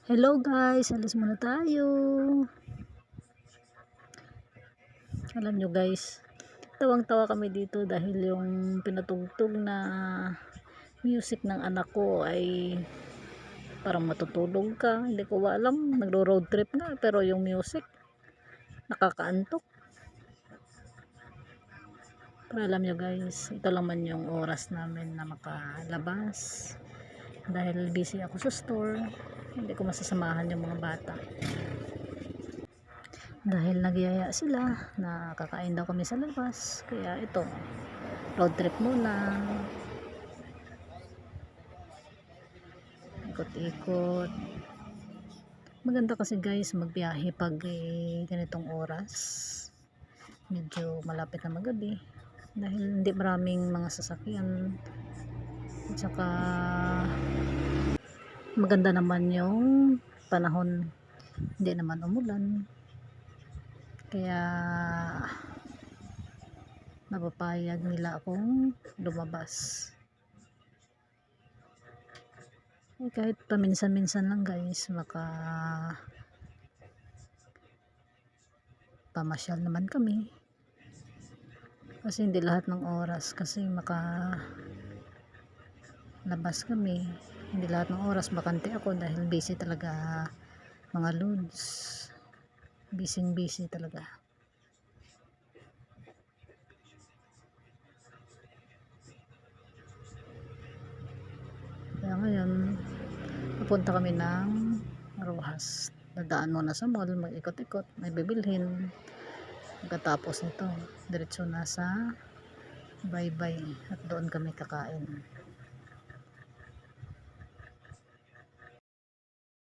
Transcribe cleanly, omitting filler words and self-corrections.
Hello guys, alis muna tayo. Alam nyo guys, tawang-tawa kami dito dahil yung pinatugtog na music ng anak ko ay parang matutulog ka. Hindi ko alam, nagro-road trip nga pero yung music nakakaantok. Pero alam nyo guys, ito lang man yung oras namin na makalabas. Dahil busy ako sa store, hindi ko masasamahan yung mga bata. Dahil nagyaya sila na kakain daw kami sa labas, kaya ito, road trip muna, ikot-ikot. Maganda kasi guys magbiyahe pag ganitong oras, medyo malapit na magabi dahil hindi maraming mga sasakyan at saka maganda naman yung panahon, hindi naman umulan, kaya napapayag nila akong lumabas. Kahit paminsan-minsan lang guys, pamasyal naman kami kasi hindi lahat ng oras kasi labas kami, hindi lahat ng oras bakante ako dahil busy talaga mga loads, busy talaga. Kaya ngayon pupunta kami ng Rojas, dadaan muna sa mall, mag-ikot-ikot, may bibilhin. Pagkatapos nito diretso na sa Baybay at doon kami kakain.